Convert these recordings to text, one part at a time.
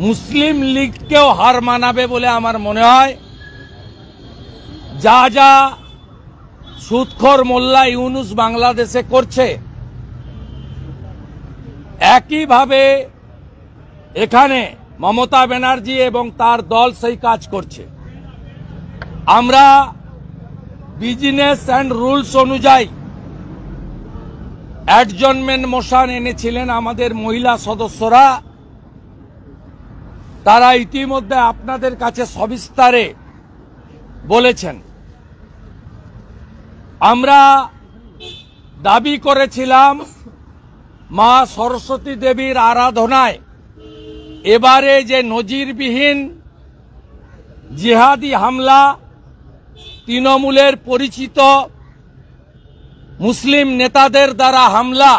মুসলিম লীগকেও হার মানাবে বলে আমার মনে হয়। যা যা সুদখোর মোল্লা ইউনুস বাংলাদেশে করছে, একইভাবে এখানে মমতা ব্যানার্জি এবং তার দল সেই কাজ করছে। আমরা বিজনেস অ্যান্ড রুলস অনুযায়ী অ্যাডজর্নমেন্ট মোশন এনেছিলেন আমাদের মহিলা সদস্যরা। তারা ইতিমধ্যে আপনাদের কাছে সবিস্তারে বলেছেন। আমরা দাবি করেছিলাম মা সরস্বতী দেবীর আরাধনায় এবারে যে নজিরবিহীন জিহাদি হামলা, তৃণমূলের পরিচিত মুসলিম নেতাদের দ্বারা হামলা,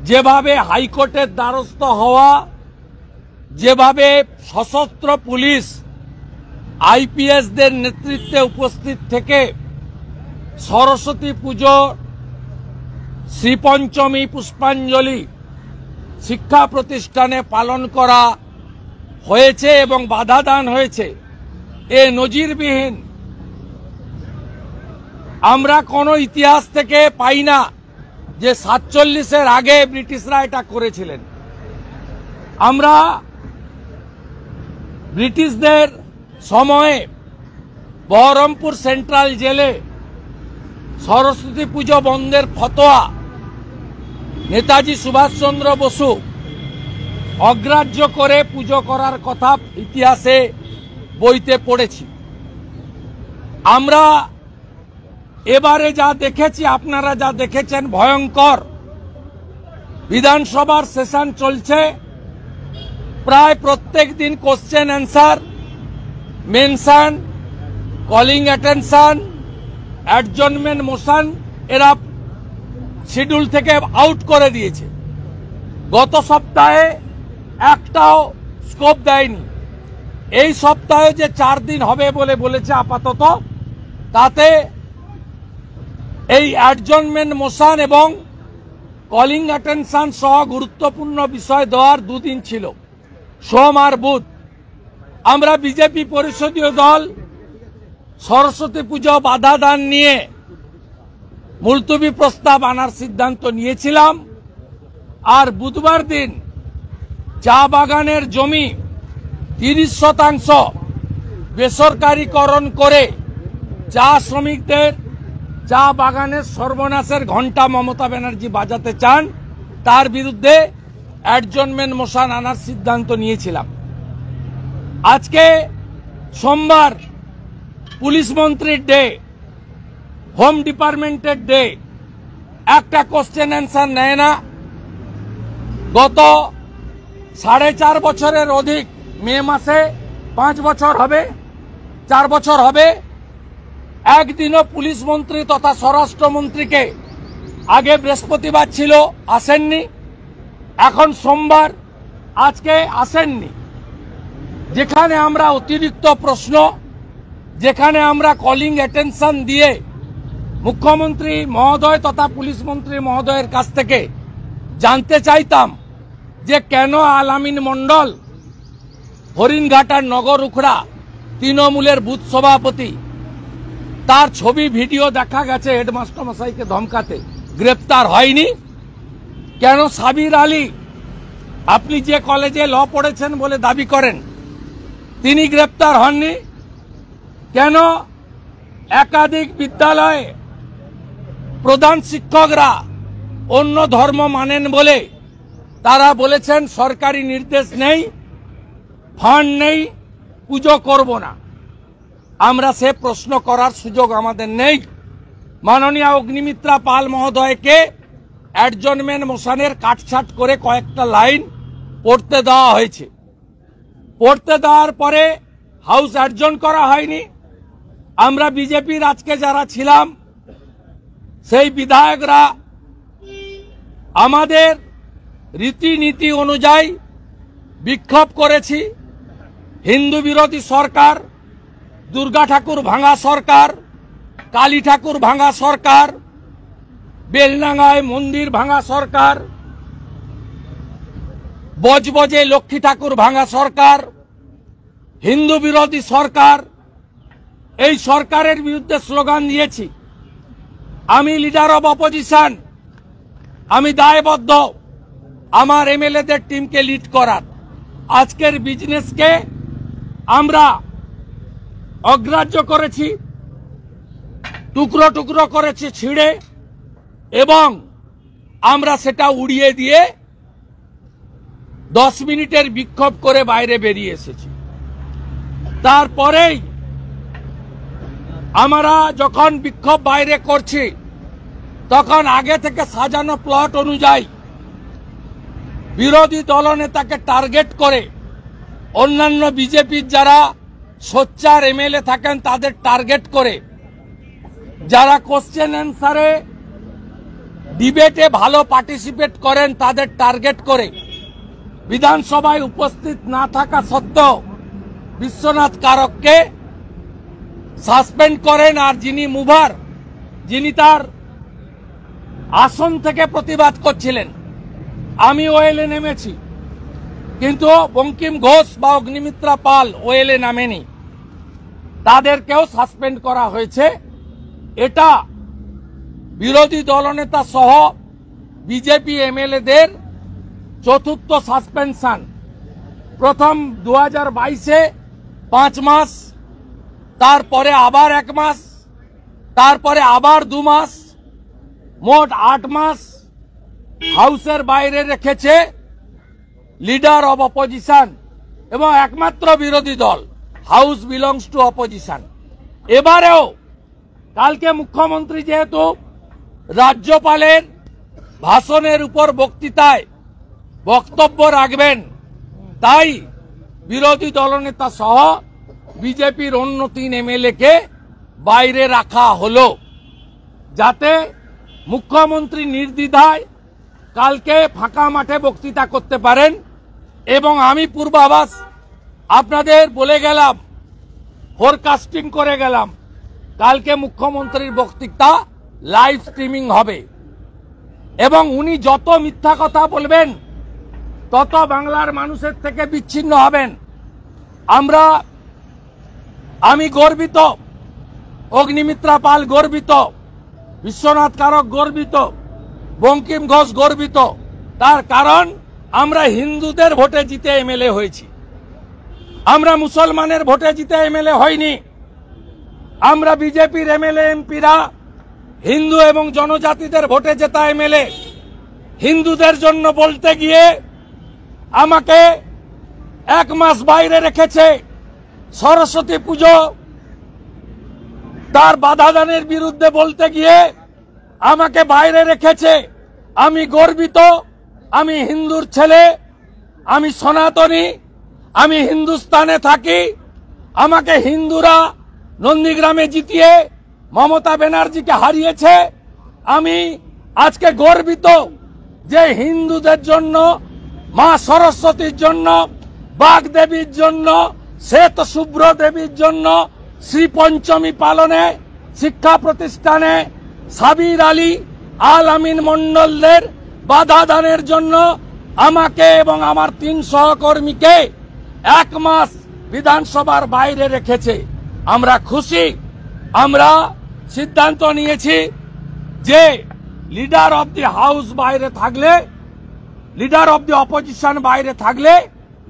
যেভাবে হাইকোর্টের দ্বারস্থ হওয়া, যেভাবে সশস্ত্র পুলিশ আইপিএসদের নেতৃত্বে উপস্থিত থেকে সরস্বতী পুজো, শ্রীপঞ্চমী, পুষ্পাঞ্জলি শিক্ষা প্রতিষ্ঠানে পালন করা হয়েছে এবং বাধা দান হয়েছে, এ নজিরবিহীন। আমরা কোনো ইতিহাস থেকে পাই না যে 47-এর আগে ব্রিটিশরা এটা করেছিলেন। আমরা ব্রিটিশদের সময়ে বহরমপুর সেন্ট্রাল জেলে সরস্বতী পুজো বন্ধের ফতোয়া নেতাজি সুভাষচন্দ্র বসু অগ্রাহ্য করে পুজো করার কথা ইতিহাসে বইতে পড়েছি। আমরা এবারে যা দেখেছি, আপনারা যা দেখেছেন, ভয়ঙ্কর। বিধানসভার সেশন চলছে, প্রায় প্রত্যেক দিন question answer, mention, calling attention, adjournment motion এরা শিডিউল থেকে আউট করে দিয়েছে। গত সপ্তাহে একটাও স্কোপ দেয়নি। এই সপ্তাহে যে 4 দিন হবে বলে বলেছে আপাতত, তাতে এই অ্যাডজর্নমেন্ট মোশন এবং কলিং অ্যাটেনশন সহ গুরুত্বপূর্ণ বিষয় দেওয়ার 2 দিন ছিল, সোম আর বুধ। আমরা বিজেপি পরিষদীয় দল সরস্বতী পুজো বাধা দান নিয়ে মুলতবি প্রস্তাব আনার সিদ্ধান্ত নিয়েছিলাম। আর বুধবার দিন চা বাগানের জমি 30% বেসরকারীকরণ করে চা শ্রমিকদের চা বাগানের সর্বনাশের ঘণ্টা মমতা ব্যানার্জি বাজাতে চান, তার বিরুদ্ধে অ্যাডজর্নমেন্ট মোশন আনার সিদ্ধান্ত নিয়েছিলাম। আজকে সোমবার, পুলিশ মন্ত্রীর ডে, হোম ডিপার্টমেন্টের ডে, একটা কোশ্চেন অ্যান্সার নেয় না। গত 4.5 বছরের অধিক, মে মাসে 5 বছর হবে, 4 বছর হবে, একদিনও পুলিশ মন্ত্রী তথা স্বরাষ্ট্রমন্ত্রীকে, আগে বৃহস্পতিবার ছিল আসেননি, এখন সোমবার, আজকে আসেননি। যেখানে আমরা অতিরিক্ত প্রশ্ন, যেখানে আমরা কলিং অ্যাটেনশন দিয়ে মুখ্যমন্ত্রী মহোদয় তথা পুলিশ মন্ত্রী মহোদয়ের কাছ থেকে জানতে চাইতাম যে কেন আলামিন মণ্ডল, হরিণঘাটার নগর উখড়া তৃণমূলের বুথ সভাপতি, তার ছবি ভিডিও দেখা গেছে হেডমাস্টার মশাইকে ধমকাতে, গ্রেপ্তার হয়নি কেন? সাবির আলী, আপনি যে কলেজে ল পড়েছেন বলে দাবি করেন, তিনি গ্রেপ্তার হননি কেন? একাধিক বিদ্যালয়ে প্রধান শিক্ষকরা অন্য ধর্ম মানেন বলে তারা বলেছেন সরকারি নির্দেশ নেই, ফান্ড নেই, পুজো করব না। আমরা সে প্রশ্ন করার সুযোগ আমাদের নেই। মাননীয় অগ্নিমিত্রা পাল মহোদয়কে অ্যাডজর্নমেন্ট মোশনের কাটছাট করে কয়েকটা লাইন পড়তে দেওয়া হয়েছে। পড়তে দেওয়ার পরে হাউস অ্যাডজর্ন করা হয়নি। আমরা বিজেপির আজকে যারা ছিলাম সেই বিধায়করা আমাদের রীতিনীতি অনুযায়ী বিক্ষোভ করেছি। হিন্দু বিরোধী সরকার, দুর্গা ঠাকুর ভাঙা সরকার, কালী ঠাকুর ভাঙা সরকার, বেলডাঙ্গায় মন্দির ভাঙা সরকার, বজবজে লক্ষ্মী ঠাকুর ভাঙা সরকার, হিন্দু বিরোধী সরকার, এই সরকারের বিরুদ্ধে স্লোগান দিয়েছি। আমি লিডার অব অপোজিশন, আমি দায়বদ্ধ আমার এমএলএদের টিমকে লিড করার। আজকের বিজনেসকে আমরা অগ্রাহ্য করেছি, টুকরো টুকরো করেছি ছিঁড়ে, এবং আমরা সেটা উড়িয়ে দিয়ে 10 মিনিটের বিক্ষোভ করে বাইরে বেরিয়ে এসেছি। তারপরেই আমরা যখন বিক্ষোভ বাইরে করছি তখন আগে থেকে সাজানো প্লট অনুযায়ী বিরোধী দলনেতাকে টার্গেট করে অন্যান্য বিজেপির যারা সোচ্চার এমএলএ থাকেন তাদের টার্গেট করে, যারা কোশ্চেন অ্যান্সারে ডিবেটে ভালো পার্টিসিপেট করেন তাদের টার্গেট করে বিধানসভায় উপস্থিত না থাকা সত্ত্বেও বিশ্বনাথ কারককে সাসপেন্ড করেন। আর যিনি মুভার, যিনি তার আসন থেকে প্রতিবাদ করছিলেন, আমি ওয়েলে নেমেছি, কিন্তু বঙ্কিম ঘোষ বা অগ্নিমিত্রা পাল ওয়েলে নামেনি, তাদেরকেও সাসপেন্ড করা হয়েছে। এটা বিরোধী দলনেতা সহ বিজেপি এমএলএদের চতুর্থ সাসপেনশন। প্রথম 2022-এ 5 মাস, তারপরে আবার 1 মাস, তারপরে আবার 2 মাস, মোট 8 মাস হাউসের বাইরে রেখেছে লিডার অব অপোজিশন এবং একমাত্র বিরোধী দল। House belongs to opposition. এবারেও কালকে মুখ্যমন্ত্রী যেহেতু রাজ্যপালের ভাষণের উপর বক্তৃতায় বক্তব্য রাখবেন, তাই বিরোধী দলনেতা সহ বিজেপির অন্য 3 এমএলএকে বাইরে রাখা হলো, যাতে মুখ্যমন্ত্রী নির্দ্বিধায় কালকে ফাঁকা মাঠে বক্তৃতা করতে পারেন। এবং আমি পূর্বাভাস আপনাদের বলে গেলাম, ফোরকাস্টিং করে গেলাম, কালকে মুখ্যমন্ত্রীর বক্তৃতা লাইভ স্ট্রিমিং হবে এবং উনি যত মিথ্যা কথা বলবেন তত বাংলার মানুষের থেকে বিচ্ছিন্ন হবেন। আমি গর্বিত, অগ্নিমিত্রা পাল গর্বিত, বিশ্বনাথ কারক গর্বিত, বঙ্কিম ঘোষ গর্বিত। তার কারণ আমরা হিন্দুদের ভোটে জিতে এমএলএ হয়েছি, আমরা মুসলমানের ভোটে জিতে এমএলএ হইনি। আমরা বিজেপির এমএলএ এমপিরা হিন্দু এবং জনজাতিদের ভোটে জেতা এমএলএ। হিন্দুদের জন্য বলতে গিয়ে আমাকে 1 মাস বাইরে রেখেছে। সরস্বতী পুজো তার বাধা দানের বিরুদ্ধে বলতে গিয়ে আমাকে বাইরে রেখেছে। আমি গর্বিত, আমি হিন্দুর ছেলে, আমি সনাতনী, আমি হিন্দুস্তানে থাকি। আমাকে হিন্দুরা নন্দীগ্রামে জিতিয়ে মমতা ব্যানার্জিকে হারিয়েছে। আমি আজকে গর্বিত যে হিন্দুদের জন্য, মা সরস্বতীর জন্য, বাগদেবীর জন্য, শ্বেত শুভ্র দেবীর জন্য শ্রী পঞ্চমী পালনে শিক্ষা প্রতিষ্ঠানে সাবির আলী আল আমিন মন্ডলদের বাধা দানের জন্য আমাকে এবং আমার 3 সহকর্মীকে 1 মাস বিধানসভার বাইরে রেখেছে। আমরা খুশি। আমরা সিদ্ধান্ত নিয়েছি যে লিডার অব দি হাউস বাইরে থাকলে, লিডার অব দি অপোজিশন বাইরে থাকলে,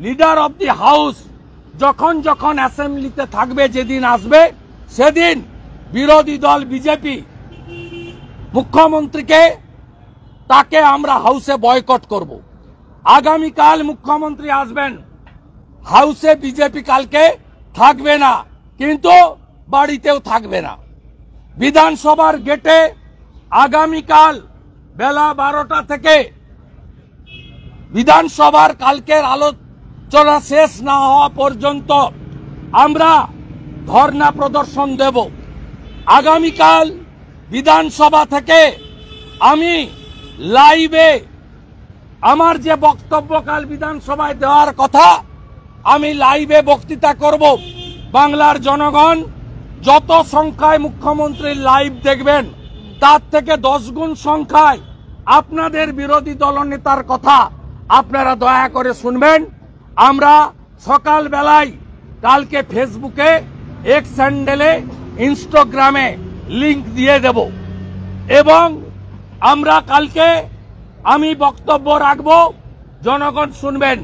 লিডার অব দি হাউস যখন যখন অ্যাসেম্বলিতে থাকবে, যেদিন আসবে সেদিন বিরোধী দল বিজেপি মুখ্যমন্ত্রীকে, তাকে আমরা হাউসে বয়কট করব। আগামীকাল মুখ্যমন্ত্রী আসবেন, হাউসে বিজেপি কালকে থাকবে না, কিন্তু বাড়িতেও থাকবে না। বিধানসভার গেটে আগামীকাল বেলা 12টা থেকে বিধানসভার কালকের আলোচনা শেষ না হওয়া পর্যন্ত আমরা ধর্ণা প্রদর্শন দেব। আগামীকাল বিধানসভা থেকে আমি লাইভে আমার যে বক্তব্য কাল বিধানসভায় দেওয়ার কথা, আমি লাইভে বক্তৃতা করব। বাংলার জনগণ যত সংখ্যায় মুখ্যমন্ত্রীর লাইভ দেখবেন, তার থেকে 10 গুণ সংখ্যায় আপনাদের বিরোধী দলনেতার কথা আপনারা দয়া করে শুনবেন। আমরা সকাল বেলায় কালকে ফেসবুকে, এক্স হ্যান্ডেলে, ইনস্টাগ্রামে লিংক দিয়ে দেব এবং আমরা কালকে আমি বক্তব্য রাখব, জনগণ শুনবেন।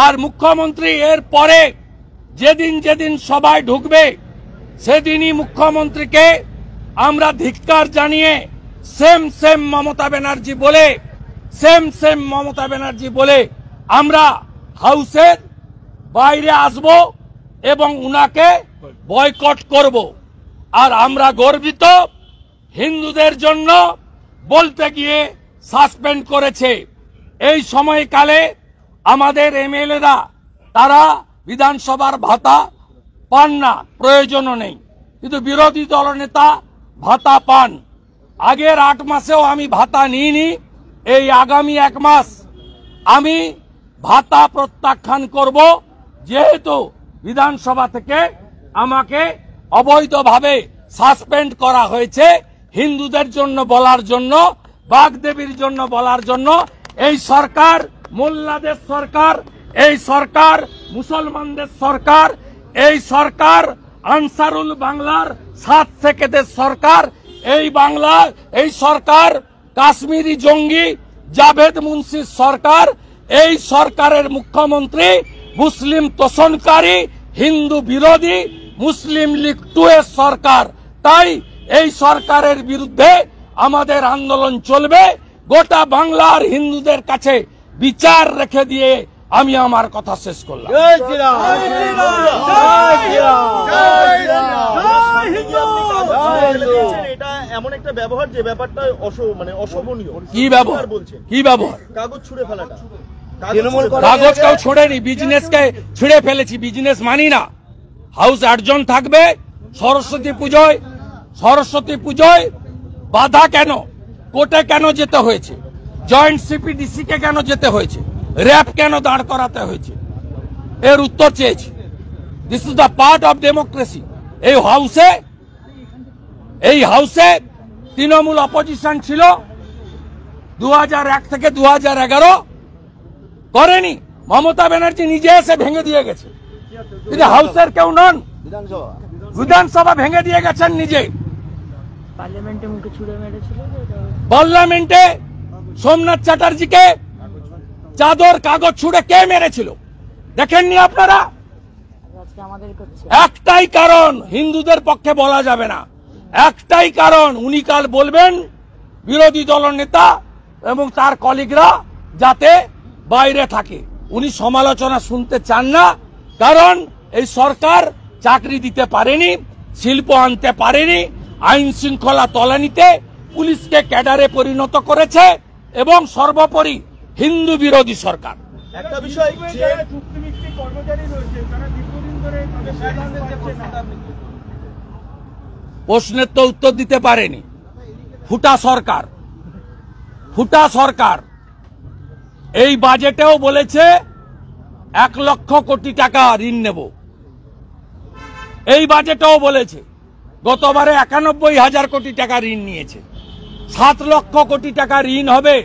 আর মুখ্যমন্ত্রী এর পরে যেদিন যেদিন সবাই ঢুকবে সেদিনই মুখ্যমন্ত্রীকে আমরা ধিক্কার জানিয়ে সেম সেম মমতা ব্যানার্জি বলে আমরা হাউসের বাইরে আসব এবং উনাকে বয়কট করব। আর আমরা গর্বিত, হিন্দুদের জন্য বলতে গিয়ে সাসপেন্ড করেছে। এই সময়কালে আমাদের এমএলএরা তারা বিধানসভার ভাতা পান না, প্রয়োজনও নেই, কিন্তু বিরোধী দলনেতা ভাতা পান। আগের 8 মাসেও আমি ভাতা নিইনি। এই আগামী 1 মাস আমি ভাতা প্রত্যাখ্যান করব, যেহেতু বিধানসভা থেকে আমাকে অবৈধভাবে সাসপেন্ড করা হয়েছে। হিন্দুদের জন্য বলার জন্য, বাগদেবীর জন্য বলার জন্য। এই সরকার মোল্লাদের সরকার, এই সরকার মুসলমানদের সরকার, এই সরকার আনসারুল বাংলার 7 সেকেদের সরকার। এই সরকার কাশ্মীরি জঙ্গি জাভেদ মুন্সির সরকার। এই সরকারের মুখ্যমন্ত্রী মুসলিম তোষণকারী, হিন্দু বিরোধী মুসলিম লীগ 2 এর সরকার। তাই এই সরকারের বিরুদ্ধে আমাদের আন্দোলন চলবে। গোটা বাংলার হিন্দুদের কাছে বিচার রেখে দিয়ে আমি আমার কথা শেষ করলাম। এটা এমন একটা ব্যবহার যে ব্যাপারটা অশোভনীয়। কি ব্যবহার বলছেন? কি ব্যবহার? কাগজ ছুঁড়ে ফেলাটা। কাগজ কেউ ছোড়েনি, বিজনেসকে ছিঁড়ে ফেলেছি। বিজনেস মানি না। হাউস অ্যাডজন থাকবে। সরস্বতী পুজোয় বাধা কেন? কোর্টে কেন যেতে হয়েছে? জয়েন্ট সিপিডিসি কে কেন যেতে হয়েছে? র্যাব কেন দাঁড় করাতে হয়েছে? এর উত্তর চেয়েছি। This is the part of democracy. এই হাউসে তৃণমূল অপোজিশন ছিল 2001 থেকে 2011, করেনি। মমতা ব্যানার্জি নিজে এসে ভেঙে দিয়ে গেছে। তিনি হাউসের কেউ নন, বিধানসভা ভেঙে দিয়ে গেছেন নিজে। পার্লামেন্টে সোমনাথ চ্যাটার্জিকে চাদর কাগজ ছুড়ে কে মেরেছিল দেখেননি আপনারা? একটাই কারণ, হিন্দুদের পক্ষে বলা যাবে না। একটাই কারণ, উনি কাল বলবেন বিরোধী দলনেতা এবং তার কলিগরা যাতে বাইরে থাকে। উনি সমালোচনা শুনতে চান না, কারণ এই সরকার চাকরি দিতে পারেনি, শিল্প আনতে পারেনি, আইন শৃঙ্খলা তলানিতে পুলিশকে ক্যাডারে পরিণত করেছে এবং সর্বোপরি হিন্দু বিরোধী সরকার। একটা বিষয়, প্রশ্নের তো উত্তর দিতে পারেনি। ফুটা সরকার এই বাজেটেও বলেছে 1 লক্ষ কোটি টাকা ঋণ নেব। এই বাজেটেও বলেছে। গতবারে 91,000 কোটি টাকা ঋণ নিয়েছে। 7 লক্ষ কোটি টাকা ঋণ হবে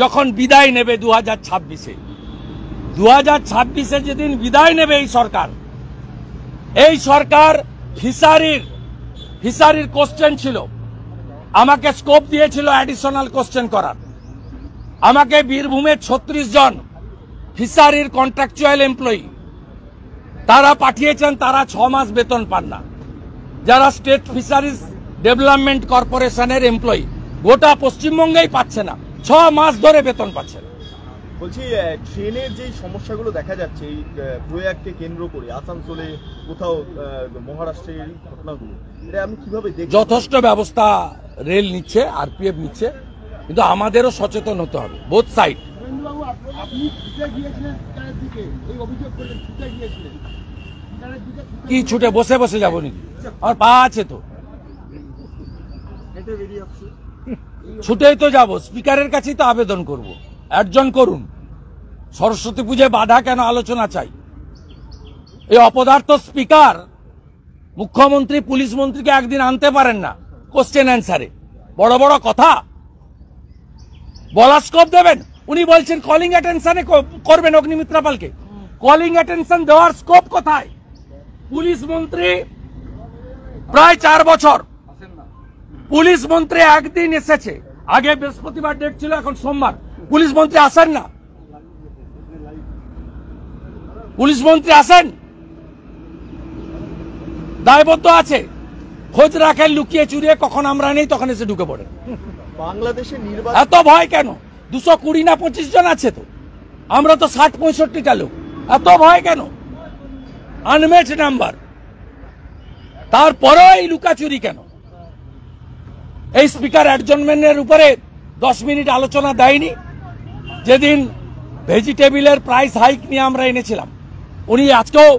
যখন বিদায় নেবে 2026-এ। 2026-এ যেদিন বিদায় নেবে এই সরকার ফিশারির কোশ্চেন ছিল। আমাকে স্কোপ দিয়েছিল অ্যাডিশনাল কোশ্চেন করার। আমাকে বীরভূমে 36 জন ফিশারির কন্ট্রাকচুয়াল এমপ্লয়ি তারা পাঠিয়েছেন, তারা 6 মাস বেতন পান না। যারা স্টেট ফিশারিজ ডেভেলপমেন্ট কর্পোরেশনের এমপ্লয়ি, গোটা পশ্চিমবঙ্গেই পাচ্ছে না, 6 মাস ধরে বেতন পাচ্ছে না। বলছি, ট্রেনের যে সমস্যাগুলো দেখা যাচ্ছে এই প্রয়াগকে কেন্দ্র করে, আসানসোলে কোথাও মহারাষ্ট্রের ঘটনাগুলো, এটা আমি কিভাবে দেখি? যথেষ্ট ব্যবস্থা রেল নিচ্ছে, আরপিএফ নিচ্ছে, কিন্তু আমাদেরও সচেতন হতে হবে, বোথ সাইড। কি ছুটে বসে বসে যাবো নাকি? আমার পা আছে তো, ছুটেই তো যাবো। স্পিকারের কাছেই তো আবেদন করব, অ্যাডজন করুন। সরস্বতী পুজোয় বাধা কেন আলোচনা চাই? এই অপদার্থ স্পিকার মুখ্যমন্ত্রী পুলিশ মন্ত্রীকে একদিন আনতে পারেন না কোশ্চেন অ্যান্সারে। বড় বড় কথা বলার স্কোপ দেবেন। উনি বলছেন কলিং অ্যাটেনশনে করবেন অগ্নিমিত্রা পালকে। কলিং অ্যাটেনশন দেওয়ার স্কোপ কোথায়? পুলিশ মন্ত্রী প্রায় 4 বছর, পুলিশ মন্ত্রী একদিন এসেছে, আগে বৃহস্পতিবার ডেট ছিল, এখন সোমবার, পুলিশ মন্ত্রী আসেন না। পুলিশ মন্ত্রী আসেন, দায়বদ্ধ আছে, খোঁজ রাখেন লুকিয়ে চুরিয়ে, কখন আমরা নেই তখন এসে ঢুকে পড়ে। বাংলাদেশের নির্বাচন এত ভয় কেন? 220 না 25 জন আছে তো, আমরা তো 60-65টা লোক, এত ভয় কেন? আনম্যাচ নাম্বার, তারপরেও এই লুকাচুরি কেন? এই স্পিকার অ্যাডজর্নমেন্টের উপরে 10 মিনিট আলোচনা দেয়নি। যেদিন ভেজিটেবিলের প্রাইস হাইক নিয়ে আমরা এনেছিলাম, উনি আজকেও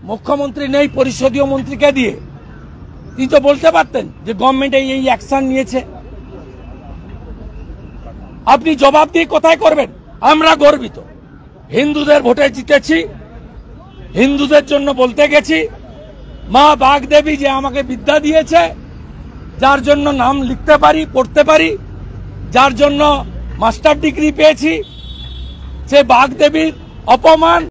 মুখ্যমন্ত্রী নেই, পরিষদীয় মন্ত্রীকে দিয়ে তিনি তো বলতে পারতেন যে গভর্নমেন্ট এই অ্যাকশন নিয়েছে। আপনি জবাব দিয়ে কোথায় করবেন? আমরা গর্বিত, হিন্দুদের ভোটে জিতেছি, হিন্দুদের জন্য বলতে গেছি। মা বাগদেবী যে আমাকে বিদ্যা দিয়েছে, যার জন্য নাম লিখতে পারি, পড়তে পারি, যার জন্য মাস্টার ডিগ্রি পেয়েছি, সে বাগদেবীর অপমান